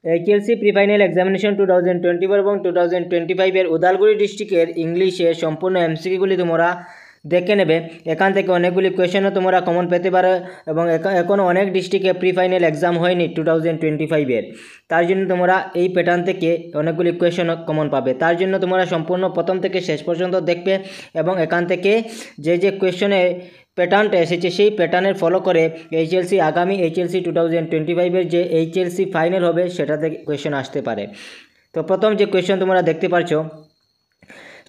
এইচএলসি pre final examination 2024 এবং 2025 এর উদালগুড়ি ডিস্ট্রিক্টের ইংলিশের সম্পূর্ণ এমসিকিউগুলি তোমরা দেখে নেবে। এখান থেকে অনেকগুলি কোয়েশনও তোমরা কমন পেতে পারো এবং এখনও অনেক ডিস্ট্রিক্টে প্রি ফাইনাল এক্সাম হয়নি 2025 তার জন্য তোমরা এই প্যাটার্ন থেকে অনেকগুলি কোয়েশন কমন পাবে। তার জন্য তোমরা সম্পূর্ণ প্রথম থেকে শেষ পর্যন্ত দেখবে এবং এখান থেকে যে কোয়েশনে প্যাটার্নটা এসেছে সেই প্যাটার্নের ফলো করে এইচএলসি আগামী এইচএলসি 2025 যে এইচএলসি ফাইনাল হবে সেটা থেকে কোয়েশন আসতে পারে। তো প্রথম যে কোয়েশন তোমরা দেখতে পাচ্ছ,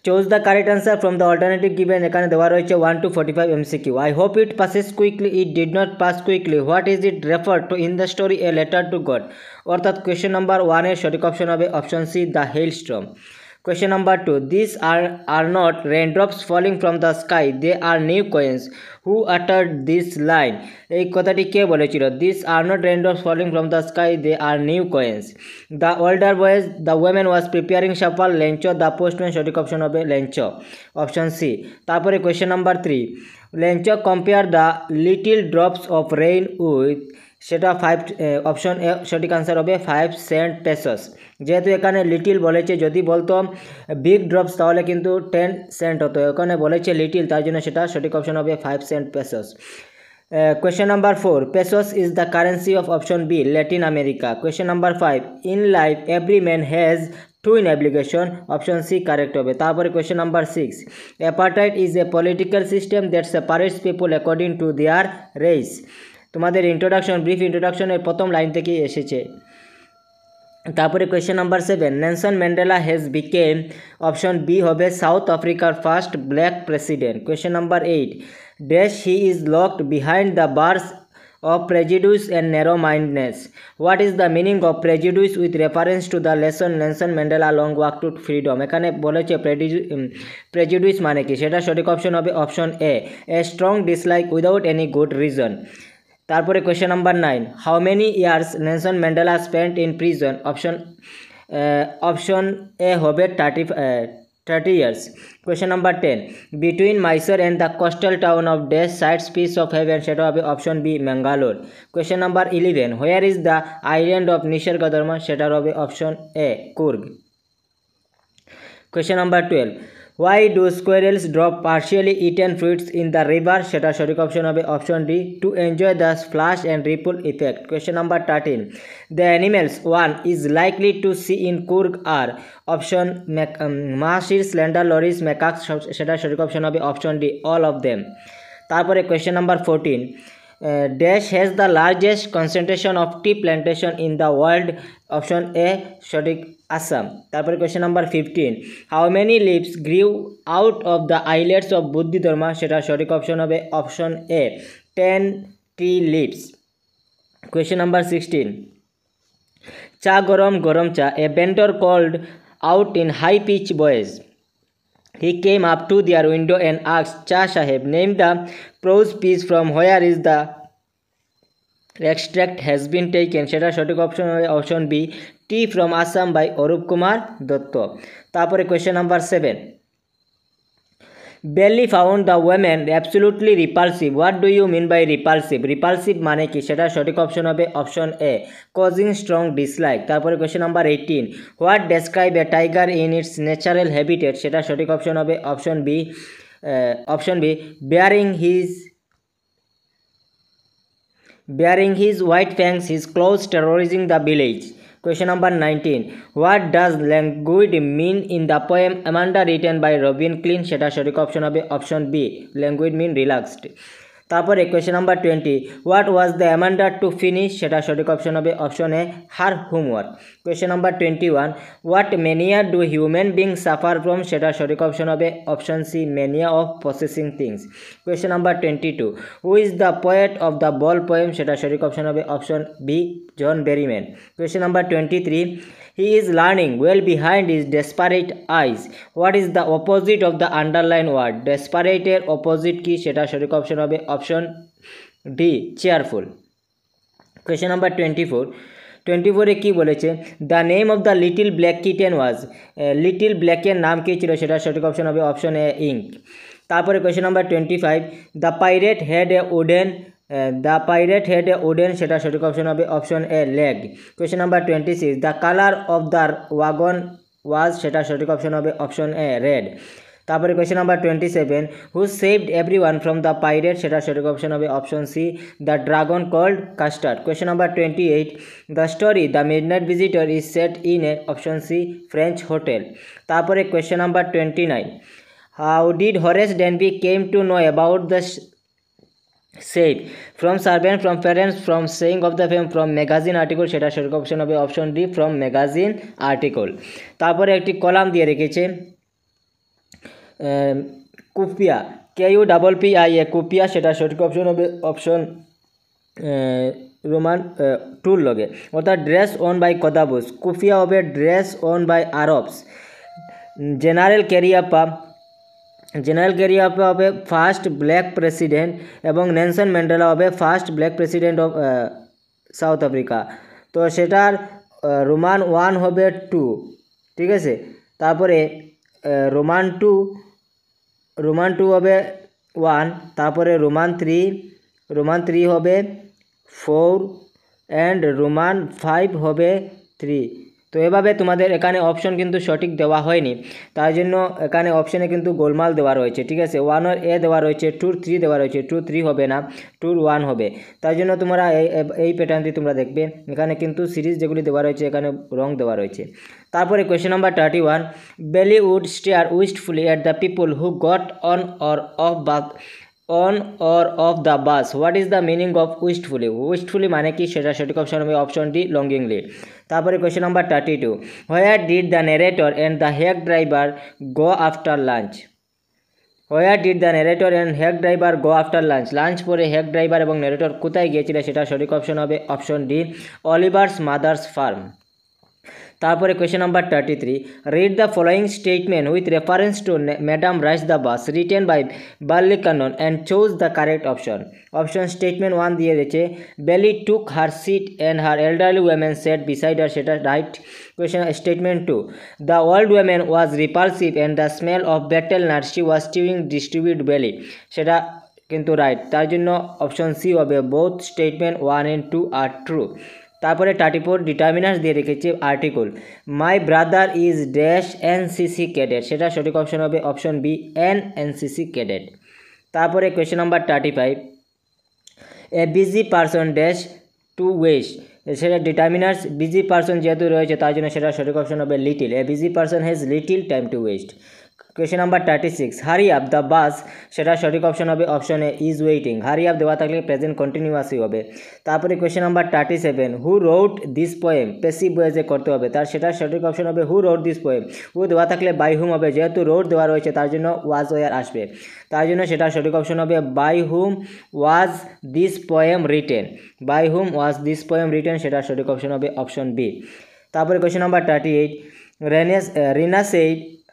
choose the correct answer from the alternative given. এখানে দেওয়া রয়েছে 1 to 45 MCQ। I hope it passes quickly, it did not pass quickly, what is it refer to in the story a letter to God. অর্থাৎ question number 1 এর সঠিক option হবে option C, the hailstorm. Question number 2. These are not raindrops falling from the sky, they are new coins. Who uttered this line? এই কথাটি কে বলেছিল? These are not raindrops falling from the sky, they are new coins. The older boys, the woman was preparing supper, Lencho, the postman। সঠিক option হবে Lencho, option C. তারপরে question number 3. Lencho compare the little drops of rain with, সেটা 5 option A সঠিক answer হবে 5 Saint pesos. যেহেতু এখানে little বলেছে, যদি বলতো বিগ ড্রপস তাহলে কিন্তু 10 সেন্ট হতো, এখানে বলেছে লিটিল তার জন্য সেটা সঠিক অপশন হবে 5 Saint pesos. Question number 4. Pesos is the currency of option B, Latin America. Question number 5. In life, every man has twin obligation. Option C correct হবে। তারপরে question number 6. Apartheid is a political system that separates people according to their race. তোমাদের introduction, brief ইন্ট্রোডাকশনের প্রথম line থেকেই এসেছে। তারপরে question number 7. Nelson Mandela has become, option B হবে South আফ্রিকার first black president. Question number 8. Dash he is locked behind the bars of prejudice and narrow-mindedness. What is the meaning of prejudice with reference to the lesson Nelson Mandela long walk to freedom? এখানে বলেছে prejudice মানে কি, সেটা সঠিক option হবে option A, a strong dislike without any good reason. তারপরে question number 9. How many years Nelson Mandela spent in prison? Option A হবে 30 years. Question number 10. Between Mysore and the coastal town of Dash sides piece of heaven, সেটা হবে option B Mangalore. Question number 11. Where is the island of নিসর্গধর্ম? সেটা হবে option A Coorg. Question number 12. Why do squirrels drop partially eaten fruits in the river? সেটা সঠিক option হবে option D, to enjoy the splash and ripple effect. Question number 13. The animals one is likely to see in Coorg are, option mahashir, slender loris, macaques। সেটা সঠিক option হবে option D, all of them। তারপরে question number 14. Dash has the largest concentration of tea plantation in the world? Option A সঠিক, আসাম। তারপরে question number 15. How many leaves grew out of the islets of বুদ্ধি ধর্মা? সেটা সঠিক option হবে option A 10 tree leaves। Question number 16. চা গরম গরম চা, এ vendor called out in high pitch voice. He came up to their window and asked, Cha Saheb, name the prose piece from where is the extract has been taken? সেটা সঠিক option হবে option B, tea from Assam by Arup Kumar Dutta. তারপরে question number 7. Belly found the women absolutely repulsive. What do you mean by repulsive? Repulsive মানে কি, সেটা সঠিক option হবে option এ, causing strong dislike। তারপরে question number 18. What describe a tiger in its natural habitat? সেটা সঠিক option হবে option B, bearing his white fangs, his claws terrorizing the village. Question number 19. What does languid mean in the poem Amanda written by Robin Klein? সেটা সঠিক option হবে option B, languid mean relaxed। তারপরে question number 20. What was the Amanda to finish? সেটা সঠিক option হবে option A, her homework. Question number 21. What mania do human being suffer from? সেটা সঠিক option হবে option C, mania of processing things. Question number 22. Who is the poet of the ball poem? সেটা সঠিক option হবে option B, John Berryman. Question number 23. He is learning well behind his desperate eyes. What is the opposite of the underlined word? Desperate এর opposite কি? সেটা সঠিক option হবে option D, cheerful। Question number 24. 24 কি বলেছে? The name of the little black kitten was, little ব্ল্যাকের নাম কি ছিল? সেটা সঠিক অপশন হবে অপশন এ, ইঙ্ক। তারপরে question number 25. The pirate had a wooden the pirate had a wooden, সেটা সঠিক অপশন হবে option A leg. Question number 26, the colour of the wagon was, সেটা সঠিক অপশন হবে অপশন এ রেড। তারপরে question number 27, who saved everyone from the pirate, সেটা সঠিক option হবে option C the dragon called Custard. Question number 28, the story the midnight visitor is set in a, option C French hotel. তারপরে question number 29, how did Horace Danby came to know about the set, from servant, from parents, from saying of the fame, from magazine article, সেটা সঠিক option হবে option D from magazine article. তারপরে একটি column দিয়ে রেখেছে কুপিয়া, KUPPIA কুপিয়া, সেটা সঠিক option হবে অপশন রোমান টুর লগে। অর্থাৎ ড্রেস ওন বাই কদাবুস, কুফিয়া হবে dress worn by Arabs. General Cariappa হবে ফার্স্ট ব্ল্যাক প্রেসিডেন্ট, এবং নেলসন ম্যান্ডেলা হবে first black president of South Africa. তো সেটার রোমান 1 হবে 2, ঠিক আছে। তারপরে রোমান 2 হবে 1, তারপরে রোমান 3 হবে 4 অ্যান্ড রোমান 5 হবে 3। তো এভাবে তোমাদের এখানে অপশন কিন্তু সঠিক দেওয়া হয়নি, তার জন্য এখানে অপশনে কিন্তু গোলমাল দেওয়া রয়েছে, ঠিক আছে। 1 এ দেওয়া রয়েছে, 2 3 দেওয়া রয়েছে, 2 3 হবে না, 2 1 হবে। তার জন্য তোমরা এই প্যাটার্নটি তোমরা দেখবে, এখানে কিন্তু সিরিজ যেগুলি দেওয়া রয়েছে এখানে রং দেওয়া রয়েছে। তারপরে question number 31, Valli would stare wistfully at the people who got on or off the bus, what is the meaning of wistfully মানে কি, সেটা সঠিক অপশন হবে অপশন ডি লঙ্গিংলি। তারপরে question number 32, where did the narrator and the hack driver go after lunch, where did the narrator and hack driver go after lunch পরে hack driver এবং narrator কোথায় গিয়েছিল, সেটা সঠিক অপশন হবে option D Oliver's mother's farm. তারপরে question number 33, read the following statement with reference to madam rides the bus written by Vallikkannan and choose the correct option. Statement 1 দিয়ে রয়েছে, Valli took her seat and her elderly women sat beside her, সেটা right. Question statement 2, the old women was repulsive and the smell of betel nut she was স্টিউইং distribute Valli, সেটা কিন্তু right. তার জন্য option C হবে both statement 1 and 2 are true. তারপরে 34 determiners দিয়ে রেখেছে article, my brother is dash NCC cadet, সেটা সঠিক অপশন হবে অপশন বি এনসিসি ক্যাডেট। তারপরে question number 35, a busy person dash to waste, সেটা ডিটারমিনার্স বিজি পারসন যেহেতু রয়েছে তার জন্য সেটা সঠিক অপশন হবে little, a busy person has little time to waste. Question number 36, hurry up the bus, সেটা সঠিক অপশন হবে option A is waiting, hurry up দেওয়া থাকলে প্রেজেন্ট কন্টিনিউয়াসই হবে। তারপরে question number 37, who wrote this poem, passive ভয়েসে করতে হবে, তার সেটা সঠিক অপশন হবে হু রোট দিস পোয়েম, হু দেওয়া থাকলে বাই হুম হবে, যেহেতু রোট দেওয়া রয়েছে তার জন্য ওয়াজ ওয়ার আসবে, তার জন্য সেটা সঠিক অপশন হবে by whom was this poem written, by whom was this poem written, সেটা সঠিক অপশন হবে অপশন বি। তারপরে question number 38,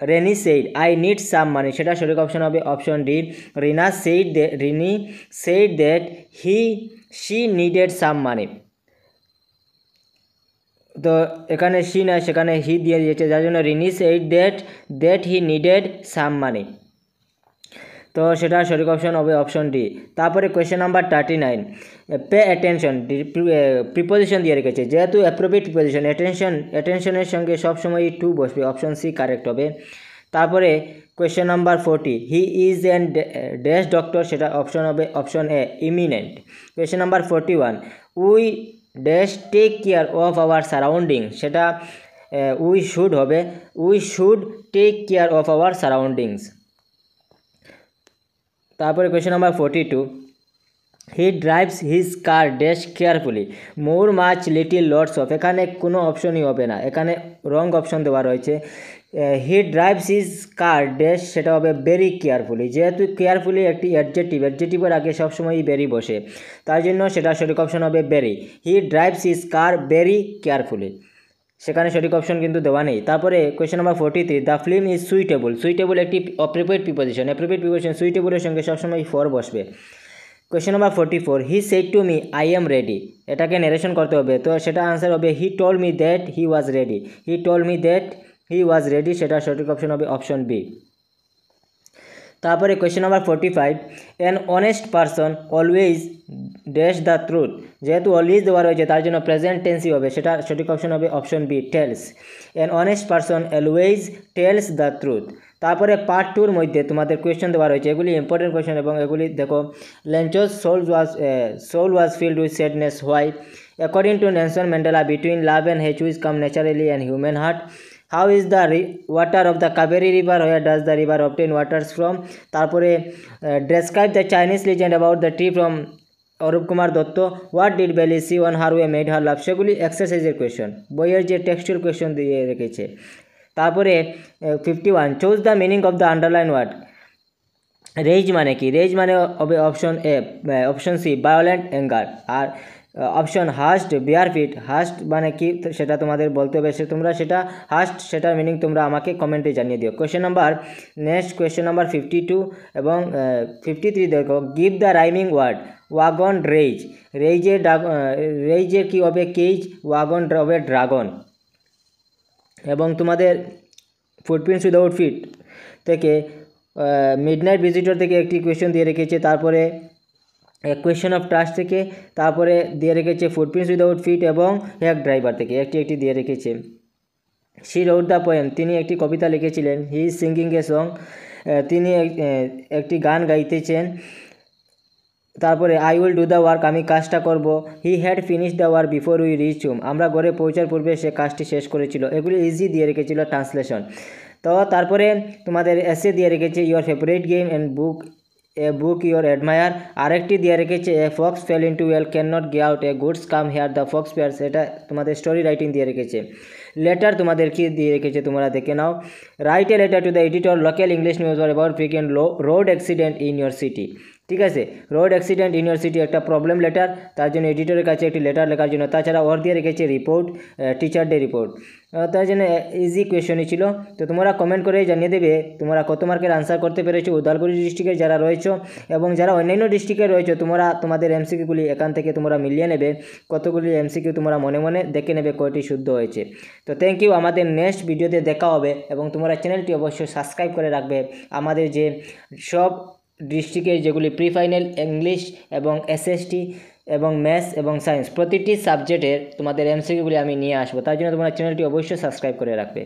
Reni said I need some money, সেটা সঠিক অপশন হবে option D Rini said that she needed some money. তো এখানে she না, সেখানে হি দিয়ে দিয়েছে, যার জন্য Rini said that he needed some money, তো সেটা সঠিক অপশন হবে অপশন ডি। তারপরে question number 39, pay attention preposition দিয়ে রেখেছে, যেহেতু অ্যাপ্রোপ্রিয়েট প্রিপোজিশন অ্যাটেনশনের সঙ্গে সবসময় টু বসবে, অপশন সি কারেক্ট হবে। তারপরে question number 40, he is an dash doctor, সেটা অপশন হবে option A eminent. Question number 41, we dash take care of our surrounding, সেটা উই শুড হবে we should take care of our surroundings. তারপরে question number 42, he drives his car dash carefully more much little lots of, এখানে কোনো অপশনই হবে না, এখানে রং option দেওয়া রয়েছে, হি ড্রাইভস হিজ কার ড্যাশ, সেটা হবে ভেরি কেয়ারফুলি, যেহেতু কেয়ারফুলি একটি অ্যাডজেক্টিভের আগে সবসময়ই ভেরি বসে, তার জন্য সেটা সঠিক অপশন হবে ভেরি, হি ড্রাইভস হিজ কার ভেরি কেয়ারফুলি, সেখানে সঠিক অপশন কিন্তু দেওয়া নেই। তারপরে question number 43, the film is suitable একটি অ্যাপ্রোপ্রিয়েট প্রিপোজিশন সুইটেবলের সঙ্গে সবসময় ফর বসবে। Question number 44, he said to me I am ready, এটাকে নারেশন করতে হবে, তো সেটা আনসার হবে he told me that he was ready, সেটা সঠিক অপশন হবে অপশন বি। তারপরে question number 45, an honest person always dash the truth. যেহেতু অলওয়েজ দেওয়া রয়েছে তার জন্য প্রেজেন্ট টেন্সই হবে, সেটা সঠিক অপশন হবে option B, tells. An honest person always tells the truth. তারপরে পার্ট 2-র মধ্যে তোমাদের কোয়েশ্চেন দেওয়া রয়েছে, এগুলি ইম্পর্টেন্ট কোয়েশ্চেন এবং এগুলি দেখো। লেঞ্চোস soul was filled with sadness. Why? According to Nelson Mandela, between love and hate which come naturally and human heart. How is the water of the Kaveri river? Where does the river obtain waters from? তারপরে describe the Chinese legend about the tree from Arup Kumar Dutta. What did Valli see on her way made her love? সেগুলি এক্সারসাইজের question, বইয়ের যে textual question দিয়ে রেখেছে। তারপরে 51, choose the meaning of the underline word. Rage মানে কি? রেজ মানে হবে option A, option C violent anger. আর option hast bear feet, hast মানে কি সেটা তোমাদের বলতে হবে, তোমরা সেটা হাস্ট সেটার মিনিং তোমরা আমাকে কমেন্টে জানিয়ে দিও। কোয়েশ্চেন নাম্বার 52 এবং 53 দেখো, give the rhyming word. Wagon rage, রেজের কি হবে? কেজ, ওয়াগন হবে ড্রাগন। এবং তোমাদের ফুটপ্রিন্টস উইদাউট ফিট থেকে মিডনাইট ভিজিটর থেকে একটি কোয়েশ্চেন দিয়ে রেখেছে। তারপরে কোয়েশ্চেন অফ ট্রাস্ট থেকে, তারপরে দিয়ে রেখেছে ফুটপ্রিন্টস উইদাউট ফিট এবং হেক ড্রাইভার থেকে একটি দিয়ে রেখেছে। শি রোড দ্য পোয়েম, তিনি একটি কবিতা লিখেছিলেন। He is singing a song, তিনি একটি গান গাইতেছেন। তারপরে I will do the work, আমি কাজটা করব। He had finish the work before we reach home, আমরা ঘরে পৌঁছার পূর্বে সে কাজটি শেষ করেছিল। এগুলি ইজি দিয়ে রেখেছিল ট্রান্সলেশন। তো তারপরে তোমাদের এসে দিয়ে রেখেছে your favourite game and book, a book your admire. আরেকটি দিয়ে রেখেছে a fox fell into well can not get out, a goods come here the fox pairs, এটা তোমাদের স্টোরি রাইটিং দিয়ে রেখেছে। লেটার তোমাদের কি দিয়ে রেখেছে তোমরা দেখে নাও। Write a letter to the editor, local English news or about frequent road accident in your city. ঠিক আছে, road accident in your city একটা প্রবলেম লেটার, তার জন্য এডিটরের কাছে একটি লেটার লেখার জন্য। তাছাড়া ওর দিয়ে রেখেছে রিপোর্ট, টিচার ডে রিপোর্ট। তার জন্য ইজি কোয়েশনই ছিল। তো তোমরা কমেন্ট করে জানিয়ে দেবে তোমরা কত মার্কের আনসার করতে পেরেছো উদালগুড়ি ডিস্ট্রিক্টের যারা রয়েছে, এবং যারা অন্যান্য ডিস্ট্রিক্টে রয়েছে তোমরা তোমাদের এমসিকিউগুলি এখান থেকে তোমরা মিলিয়ে নেবে, কতগুলি এমসিকিউ তোমরা মনে মনে দেখে নেবে কয়টি শুদ্ধ হয়েছে। তো থ্যাংক ইউ, আমাদের নেক্সট ভিডিওতে দেখা হবে, এবং তোমরা চ্যানেলটি অবশ্যই সাবস্ক্রাইব করে রাখবে। আমাদের যে সব ডিস্ট্রিক্টের যেগুলি প্রি ফাইনাল ইংলিশ এবং এসএসটি এবং ম্যাথস এবং সায়েন্স প্রতিটি সাবজেক্টের তোমাদের এমসিকিউগুলি আমি নিয়ে আসবো, তার জন্য তোমরা চ্যানেলটি অবশ্যই সাবস্ক্রাইব করে রাখবে।